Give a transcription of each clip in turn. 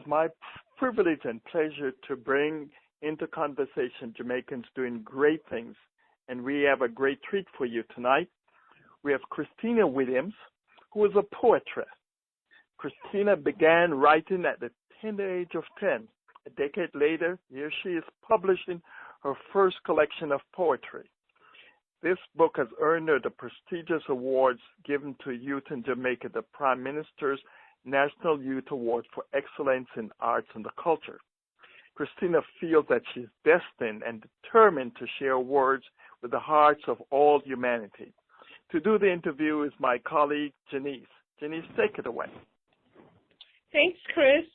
my privilege and pleasure to bring into conversation Jamaicans doing great things, and we have a great treat for you tonight. We have Christena Williams, who is a poetess. Christena began writing at the tender age of 10. A decade later, here she is publishing her first collection of poetry. This book has earned her the prestigious awards given to youth in Jamaica, the Prime Minister's National Youth Award for Excellence in Arts and the Culture. Christena feels that she's destined and determined to share words with the hearts of all humanity. To do the interview is my colleague, Janice. Janice, take it away. Thanks, Chris.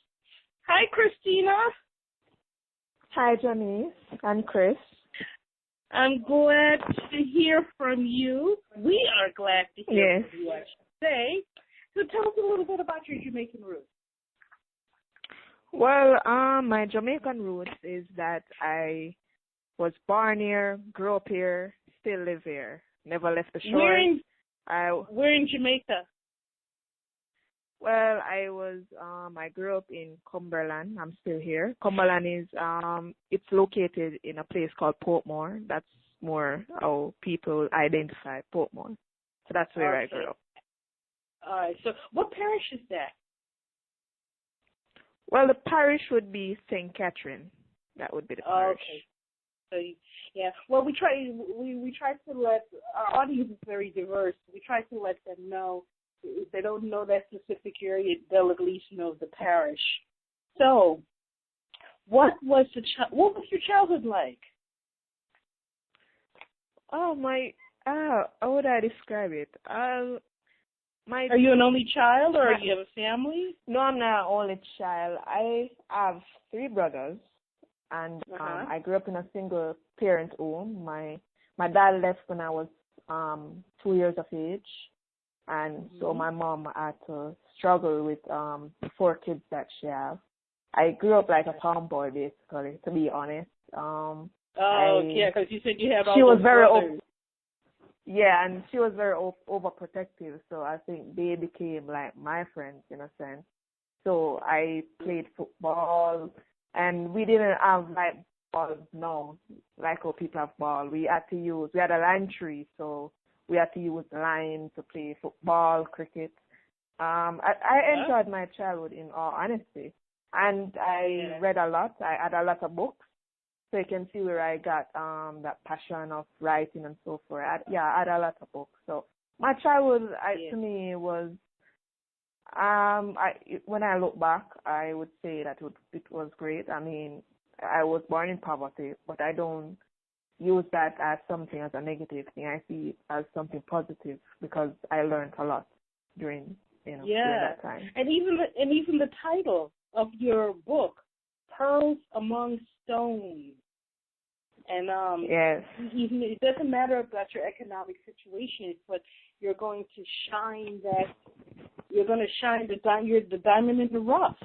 Hi, Christena. Hi, Janice. I'm Chris. I'm glad to hear from you. We are glad to hear from you, I should say. So tell us a little bit about your Jamaican roots. Well, my Jamaican roots is that I was born here, grew up here, still live here, never left the shore. Where in Jamaica? Well, I grew up in Cumberland. I'm still here. Cumberland is, it's located in a place called Portmore. That's more how people identify Portmore. So that's where I grew up. All right. So what parish is that? Well, the parish would be St. Catherine. That would be the parish. Okay. So, yeah. Well, we try to let, our audience is very diverse. We try to let them know. If they don't know that specific area, they'll at least know the parish. So, what was your childhood like? Oh, how would I describe it? Are you an only child, or do you have a family? No, I'm not an only child. I have 3 brothers, and I grew up in a single parent home. My dad left when I was 2 years of age. And so my mom had to struggle with the 4 kids that she has. I grew up like a tomboy, basically, to be honest. Because you said you have all she was those very brothers. and she was very overprotective. So I think they became like my friends in a sense. So I played football, and we didn't have like balls, no, like how people have ball. We had a line tree, so we had to use the line to play football, cricket. I enjoyed my childhood in all honesty. And I read a lot. I had a lot of books. So you can see where I got that passion of writing and so forth. I had a lot of books. So my childhood, to me, was, when I look back, I would say that it was great. I mean, I was born in poverty, but I don't use that as something as a negative thing. I see it as something positive because I learned a lot during during that time. And even the title of your book, Pearls Among Stones. And even it doesn't matter about your economic situation, but you're going to shine the diamond in the rough,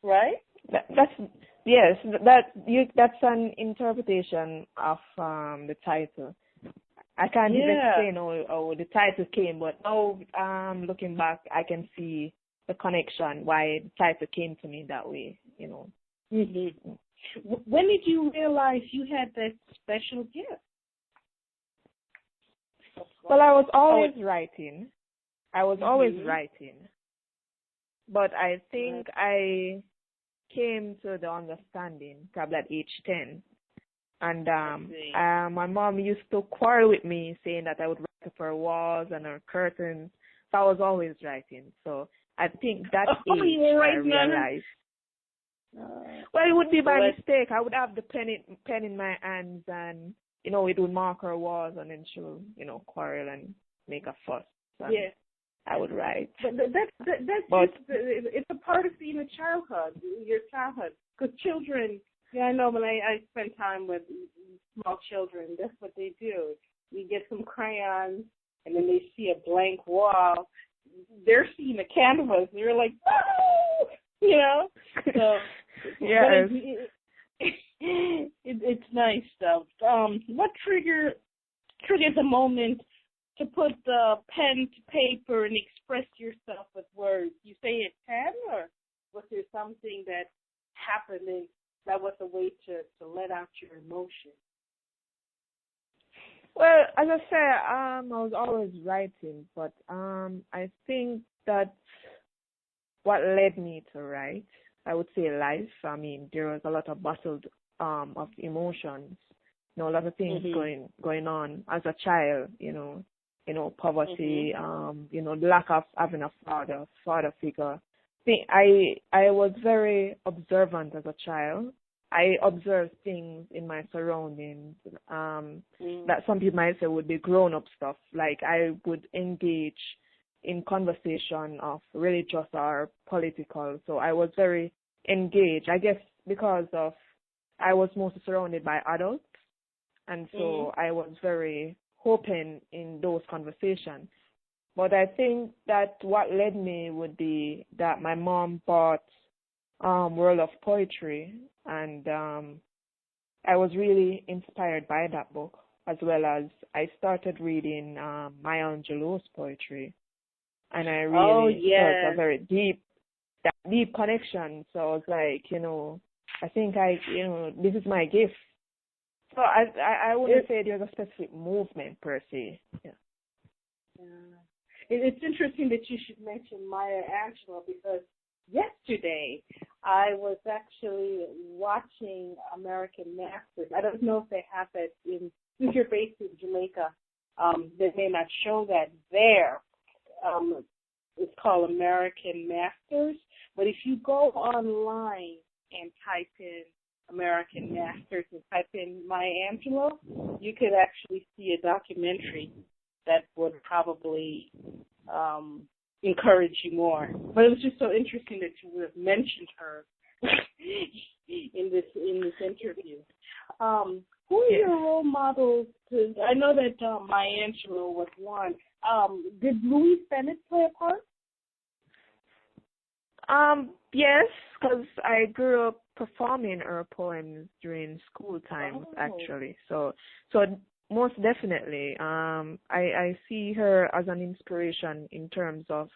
right? That's an interpretation of the title. I can't even explain how the title came, but now looking back, I can see the connection why the title came to me that way. Mm-hmm. When did you realize you had that special gift? Well, I was always writing. But I think I came to the understanding probably at age 10. And my mom used to quarrel with me, saying that I would write up her walls and her curtains. So I was always writing. So I think that age I realized. Well, it would be by mistake. I would have the pen in my hands, and it would mark her walls, and then she'll quarrel and make a fuss. Yeah. I would write. But it's a part of being your childhood. Because children, I know when I spend time with small children, that's what they do. You get some crayons, and then they see a blank wall. They're seeing a canvas. They're like, oh! So, yes. It's nice stuff. What triggered the moment to put the pen to paper and express yourself with words? You say at 10 or? Was there something that happened and that was a way to let out your emotion? Well, as I said, I was always writing, but I think that what led me to write, I would say life. I mean, there was a lot of battles of emotions, a lot of things going on as a child, poverty, the lack of having a father figure. I was very observant as a child. I observed things in my surroundings that some people might say would be grown-up stuff. Like I would engage in conversation of religious or political. So I was very engaged, I guess, because of I was mostly surrounded by adults. And so I was very open in those conversations. But I think that what led me would be that my mom bought World of Poetry, and I was really inspired by that book, as well as I started reading Maya Angelou's poetry, and I really felt a very deep connection. So I was like, I think this is my gift. So I wouldn't say there's a specific movement per se. Yeah. It's interesting that you should mention Maya Angelou, because yesterday I was actually watching American Masters. I don't know if they have it since you're based in Jamaica, they may not show that there. It's called American Masters. But if you go online and type in American Masters and type in Maya Angelou, you could actually see a documentary that would probably encourage you more. But it was just so interesting that you would have mentioned her in this interview. Who are your role models? I know that Maya Angelou was one. Did Louise Bennett play a part? Yes, because I grew up performing her poems during school times, actually. So most definitely, I see her as an inspiration in terms of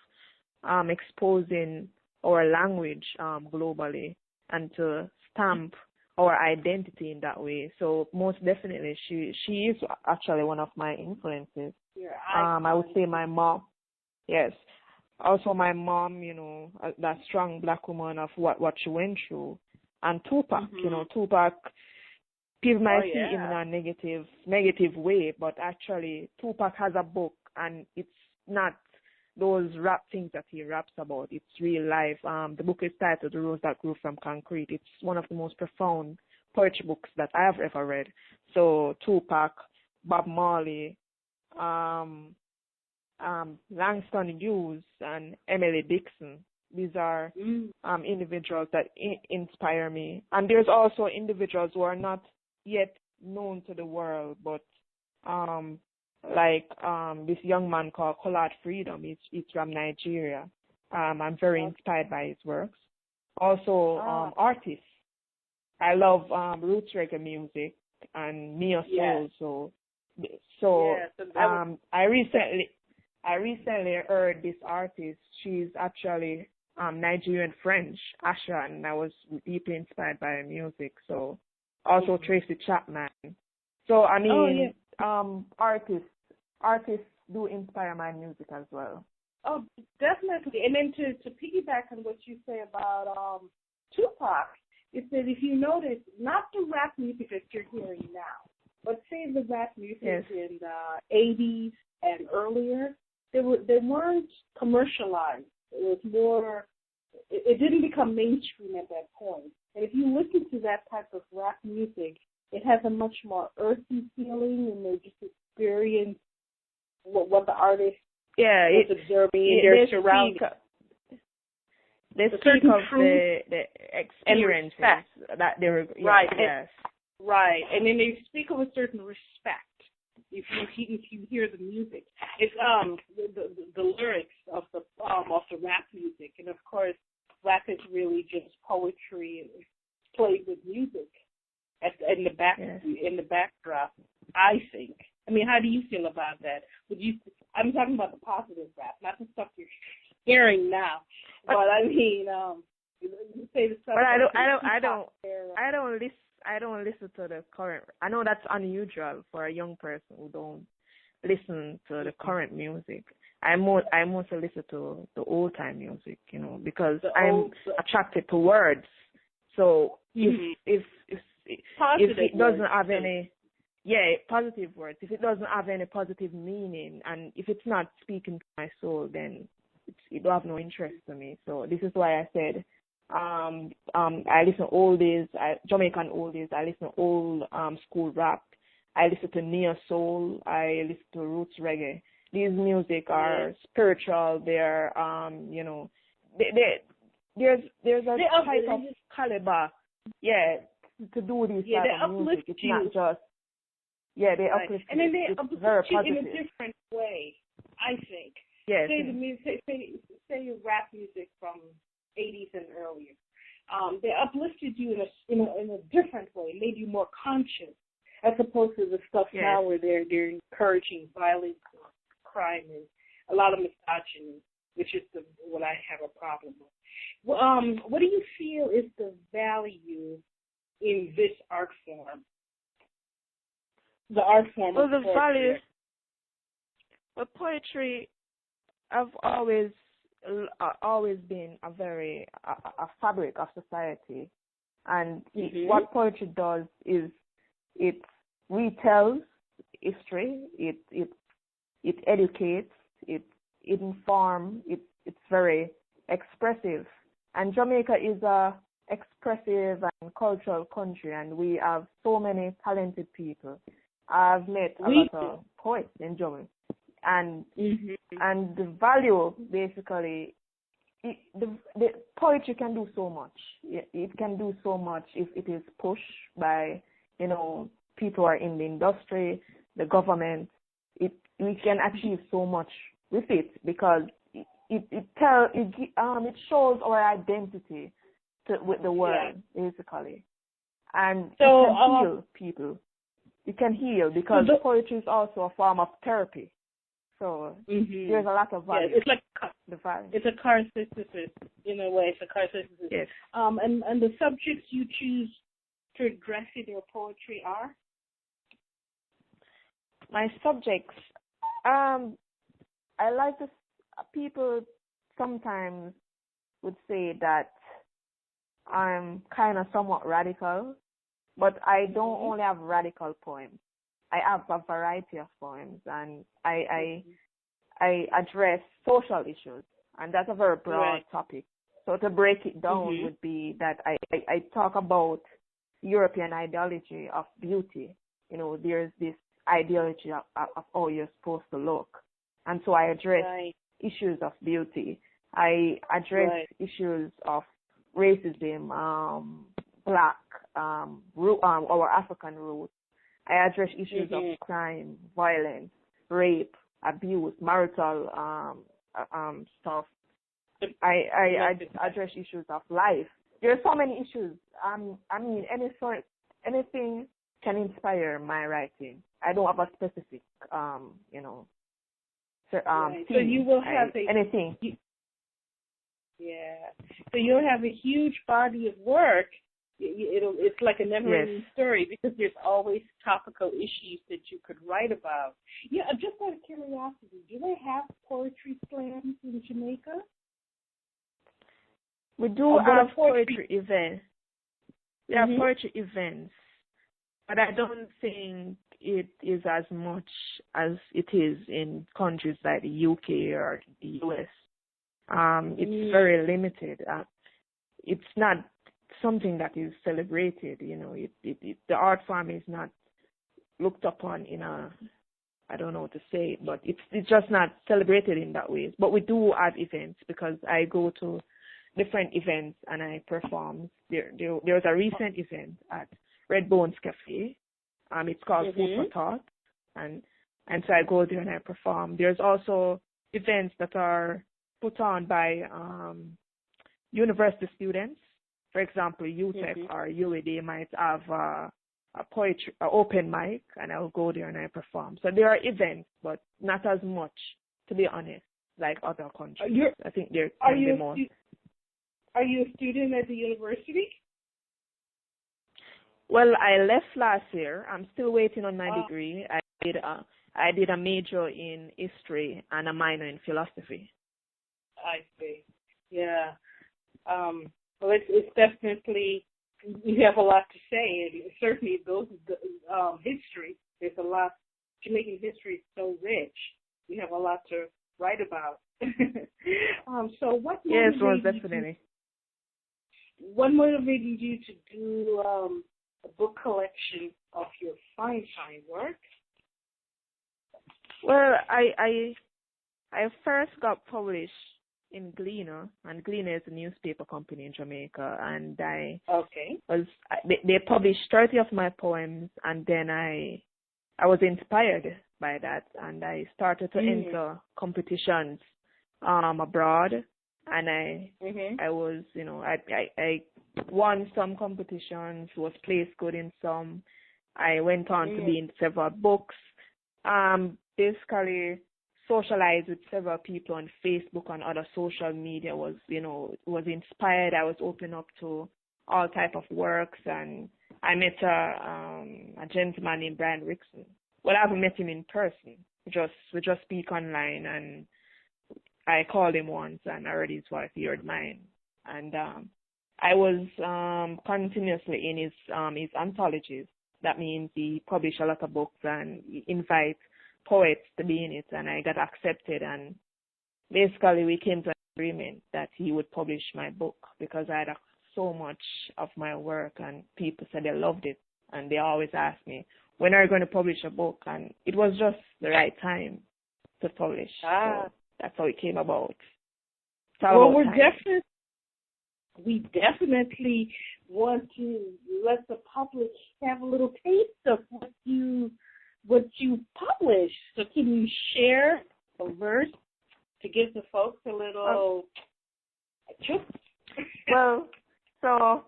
exposing our language globally and to stamp our identity in that way. So most definitely, she is actually one of my influences. I would say my mom. Yes. Also my mom, that strong black woman of what she went through. And Tupac, Tupac, people might see him in a negative way, but actually Tupac has a book, and it's not those rap things that he raps about. It's real life. The book is titled The Rose That Grew from Concrete. It's one of the most profound poetry books that I have ever read. So Tupac, Bob Marley, Langston Hughes, and Emily Dixon. These are individuals that inspire me. And there's also individuals who are not yet known to the world, but this young man called Collard Freedom. He's from Nigeria. I'm very inspired by his works. Also, artists. I love roots reggae music and neo soul. I recently heard this artist. She's actually Nigerian French, Asha, and I was deeply inspired by her music. So also Tracy Chapman. So I mean, artists do inspire my music as well. Oh, definitely. And then to piggyback on what you say about Tupac, is that if you notice, not the rap music that you're hearing now, but say the rap music in the 80s and earlier, they weren't commercialized. It was more, it didn't become mainstream at that point. And if you listen to that type of rap music, it has a much more earthy feeling, and they just experience what the artist is observing in their surroundings. They speak of the experiences that they were, right. Yes. Right, and then they speak of a certain respect. If you hear the music, it's the lyrics of the rap music, and of course, rap is really just poetry played with music in the backdrop. I think. I mean, how do you feel about that? I'm talking about the positive rap, not the stuff you're hearing now. But I mean, You say the But I don't listen to the current. I know that's unusual for a young person who don't listen to the current music. I mostly listen to the old time music, because I'm attracted to words. So if it doesn't have any, positive words. If it doesn't have any positive meaning, and if it's not speaking to my soul, then it don't have no interest to me. So this is why I said, I listen oldies, Jamaican oldies. I listen old school rap. I listen to neo soul. I listen to roots reggae. These music are spiritual. They're there's a type of caliber, to do these type of music. It's not just they uplift and then they it's uplift very you positive. in a different way, I think. Yes. Say the music, say your rap music from 80s and earlier. They uplifted you in a different way, made you more conscious, as opposed to the stuff now where they're encouraging violence, crime, and a lot of misogyny, which is what I have a problem with. What do you feel is the value in this art form? The art form of poetry. Value. Well, poetry, I've always been a fabric of society, and what poetry does is it retells history, it educates, it informs, it's very expressive, and Jamaica is a expressive and cultural country, and we have so many talented people. I've met a lot of poets in Jamaica. And the value, basically, the poetry can do so much. It can do so much if it is pushed by, people who are in the industry, the government. We can achieve so much with it because it shows our identity with the world, basically, and it can heal people. It can heal because poetry is also a form of therapy. So there's a lot of value. It's like the value. It's a catharsis in a way. It's a catharsis. Yes. And the subjects you choose to address in your poetry are? My subjects. I like to. People sometimes would say that I'm kind of somewhat radical, but I don't only have radical poems. I have a variety of poems, and I address social issues, and that's a very broad topic. So to break it down would be that I talk about European ideology of beauty. There's this ideology of how you're supposed to look, and so I address issues of beauty. I address issues of racism, black, our African roots. I address issues of crime, violence, rape, abuse, marital stuff. I address issues of life. There are so many issues. Anything can inspire my writing. I don't have a specific, So you will have anything. So you'll have a huge body of work. It's like a never-ending story because there's always topical issues that you could write about. Yeah, just out of curiosity, do they have poetry slams in Jamaica? We do have poetry events. We have poetry events, but I don't think it is as much as it is in countries like the UK or the US. It's very limited. It's not something that is celebrated. The art form is not looked upon in I don't know what to say, but it's just not celebrated in that way. But we do have events because I go to different events and I perform. There was a recent event at Red Bones Cafe. It's called Food for Thought, and so I go there and I perform. There's also events that are put on by university students. For example, UTEC or UE, they might have a poetry open mic, and I'll go there and I perform. So there are events, but not as much, to be honest, like other countries. I think there can be more. Are you a student at the university? Well, I left last year. I'm still waiting on my degree. I did a major in history and a minor in philosophy. I see. Yeah. Well, it's definitely, you have a lot to say, and certainly those history. There's a lot. Jamaican history is so rich. We have a lot to write about. So what? Yes, most definitely. What motivated you to do a book collection of your fine work? Well, I first got published in Gleaner, and Gleaner is a newspaper company in Jamaica, and they published 30 of my poems, and then I was inspired by that, and I started to enter competitions abroad, and I was, I won some competitions, was placed good in some. I went on to be in several books. Basically socialized with several people on Facebook and other social media, was inspired. I was open up to all type of works, and I met a gentleman named Brian Rickson. Well, I haven't met him in person. We just speak online, and I called him once, and I heard his voice, he heard mine. And I was continuously in his anthologies. That means he published a lot of books and he invites poets to be in it, and I got accepted, and basically we came to an agreement that he would publish my book because I had so much of my work, and people said they loved it, and they always asked me, when are you going to publish a book? And it was just the right time to publish. So that's how it came about. Well, we definitely want to let the public have a little taste of what you publish. So can you share a verse to give the folks a little tip? Well, so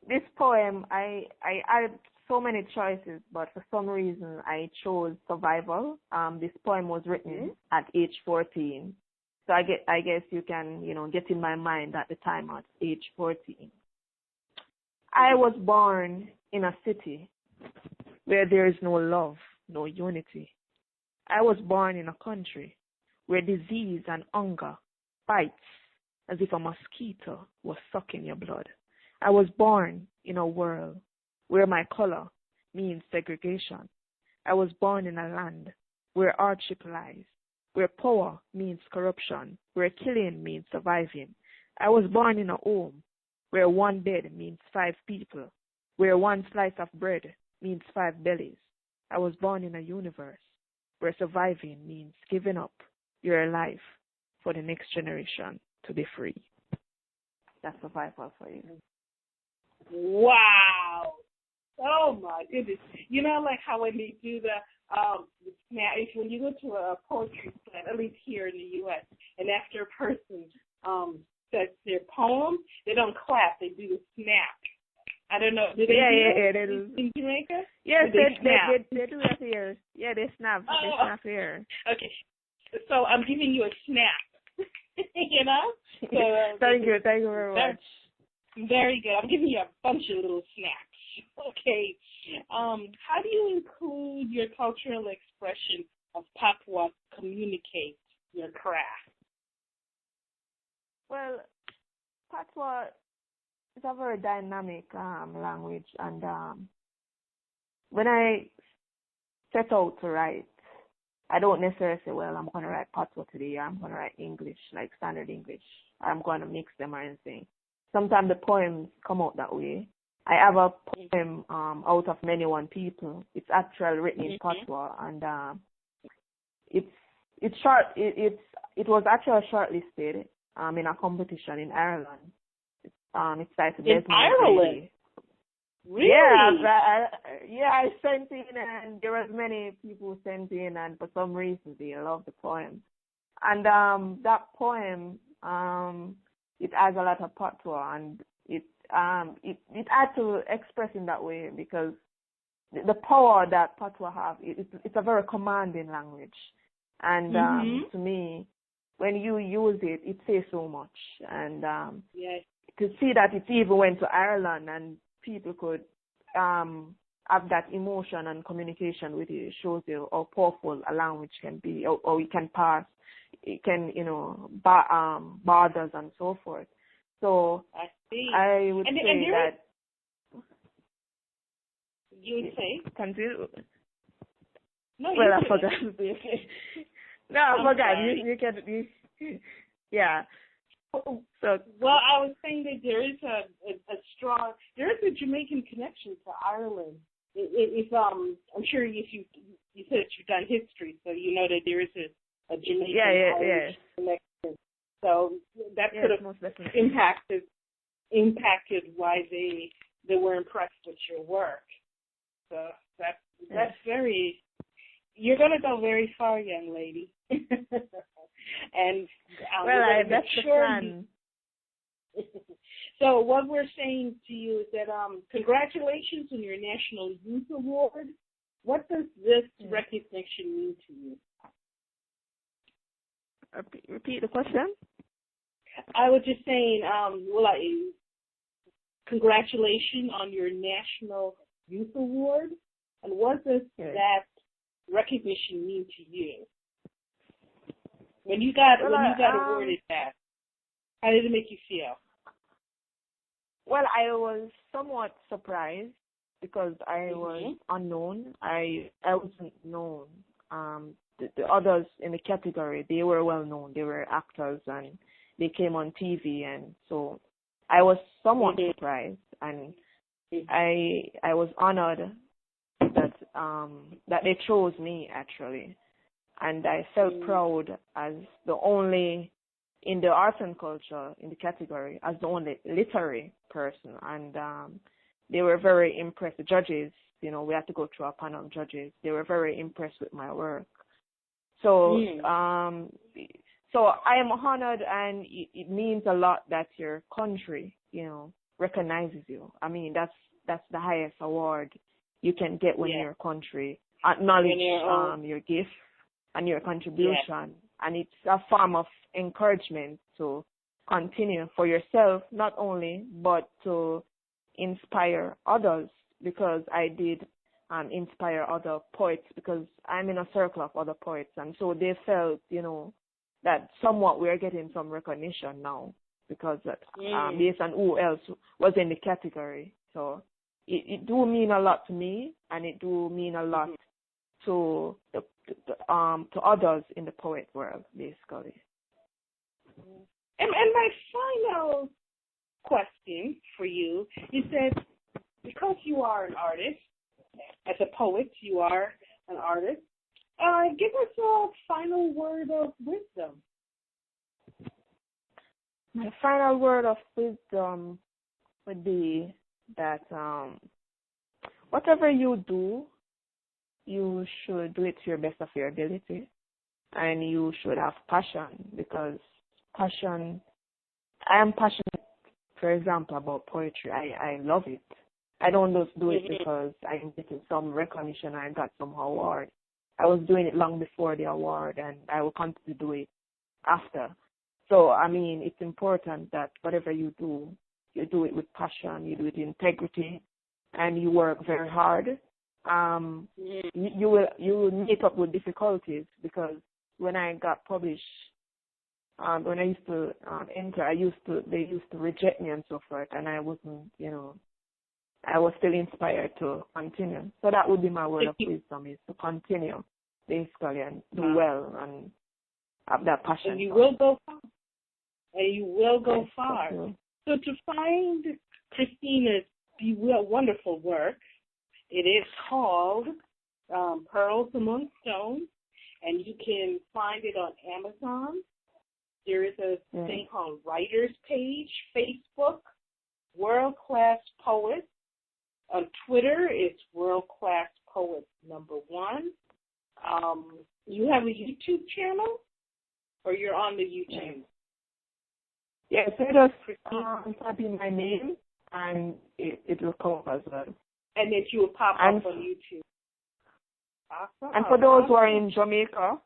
this poem, I had so many choices, but for some reason I chose survival. This poem was written at age 14. So I guess you can, get in my mind at the time at age 14. I was born in a city where there is no love, no unity. I was born in a country where disease and hunger bites as if a mosquito was sucking your blood. I was born in a world where my color means segregation. I was born in a land where hardship lies, where power means corruption, where killing means surviving. I was born in a home where one bed means 5 people, where one slice of bread means 5 bellies. I was born in a universe where surviving means giving up your life for the next generation to be free. That's survival for you. Wow. Oh, my goodness. Like how when they do when you go to a poetry slam, at least here in the U.S., and after a person says their poem, they don't clap, they do the snap. I don't know. Do they do that in Jamaica? Yes, they do that here. Yeah, they snap. Oh. They snap here. Okay. So I'm giving you a snap. So, Thank you very much. Very good. I'm giving you a bunch of little snaps. Okay. How do you include your cultural expression of Patois communicate your craft? Well, Patois is a very dynamic language, and when I set out to write, I don't necessarily say, well, I'm going to write Patois today, or I'm going to write English, like standard English, or I'm going to mix them or anything. Sometimes the poems come out that way. I have a poem out of many one people. It's actually written in Patois, and it's short. It was actually shortlisted in a competition in Ireland. It's titled in Ireland. Really? Yeah, I sent in, and there was many people who sent in, and for some reason they loved the poem. And that poem, it has a lot of patois, and it had to express in that way because the power that patois have, it's a very commanding language, and to me, when you use it, it says so much, and yes. to see that it even went to Ireland and people could have that emotion and communication with you. It shows you how powerful a language can be, or it can pass, it can, borders and so forth. So I see. I would say that. You would say? Continue. No, well, you I forgot. No, I forgot. You can. Yeah. So. Well, I was saying that there is there is a Jamaican connection to Ireland. I'm sure if you said you've done history, so you know that there is a Jamaican Irish connection. So that could have impacted why they were impressed with your work. So that's very. You're going to go very far, young lady. And that's the plan. So what we're saying to you is that congratulations on your National Youth Award. What does this recognition mean to you? Repeat the question. I was just saying, congratulations on your National Youth Award, and what does that recognition mean to you? When you got awarded that, how did it make you feel? Well, I was somewhat surprised because I was unknown. I wasn't known. The others in the category, they were well known. They were actors and they came on TV, and so I was somewhat surprised, and I was honored that they chose me actually. And I felt proud as the only, in the arts and culture, in the category, as the only literary person. And they were very impressed. The judges, we had to go through a panel of judges. They were very impressed with my work. So, so I am honored, and it means a lot that your country, recognizes you. I mean, that's the highest award you can get when your country acknowledge your gift and your contribution, and it's a form of encouragement to continue for yourself, not only, but to inspire others, because I did inspire other poets, because I'm in a circle of other poets, and so they felt, that somewhat we're getting some recognition now, because based on who else was in the category. So it do mean a lot to me, and it do mean a lot to others in the poet world, basically. And my final question for you is that because you are an artist, as a poet, you are an artist, give us a final word of wisdom. My final word of wisdom would be that whatever you do, you should do it to your best of your ability, and you should have passion, because passion, I am passionate, for example, about poetry. I love it. I don't just do it because I'm getting some recognition or I got some award. I was doing it long before the award, and I will continue to do it after. So, I mean, it's important that whatever you do it with passion, you do it with integrity, and you work very hard. You will meet up with difficulties, because when I got published, when I used to enter, they used to reject me and so forth, and I wasn't, I was still inspired to continue. So that would be my word of wisdom, is to continue, basically, and do well and have that passion. And you will go far. And you will go far. So to find Christena's wonderful work, it is called Pearls Among Stones, and you can find it on Amazon. There is a thing called Writers Page, Facebook, World Class Poets. On Twitter, it's World Class Poets #1. You have a YouTube channel, or you're on the YouTube? Yes, it just type in my name, and it will come up as well. And then you will pop up on YouTube. Awesome. And for those who are in Jamaica,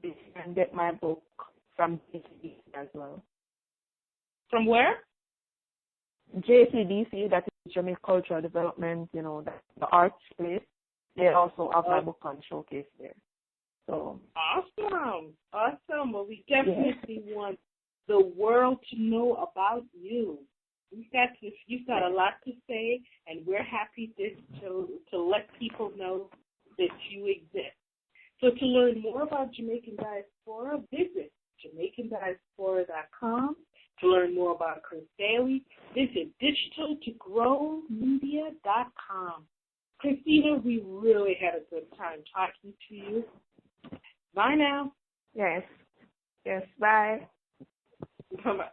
they can get my book from JCDC as well. From where? JCDC, that is Jamaica Cultural Development, the arts place. They also have my book on showcase there. So awesome. Well, we definitely want the world to know about you. You've got a lot to say, and we're happy to let people know that you exist. So to learn more about Jamaican Diaspora, visit JamaicanDiaspora.com. To learn more about Chris Daly, visit digitaltogrowmedia.com. Christena, we really had a good time talking to you. Bye now. Yes, bye. Bye-bye.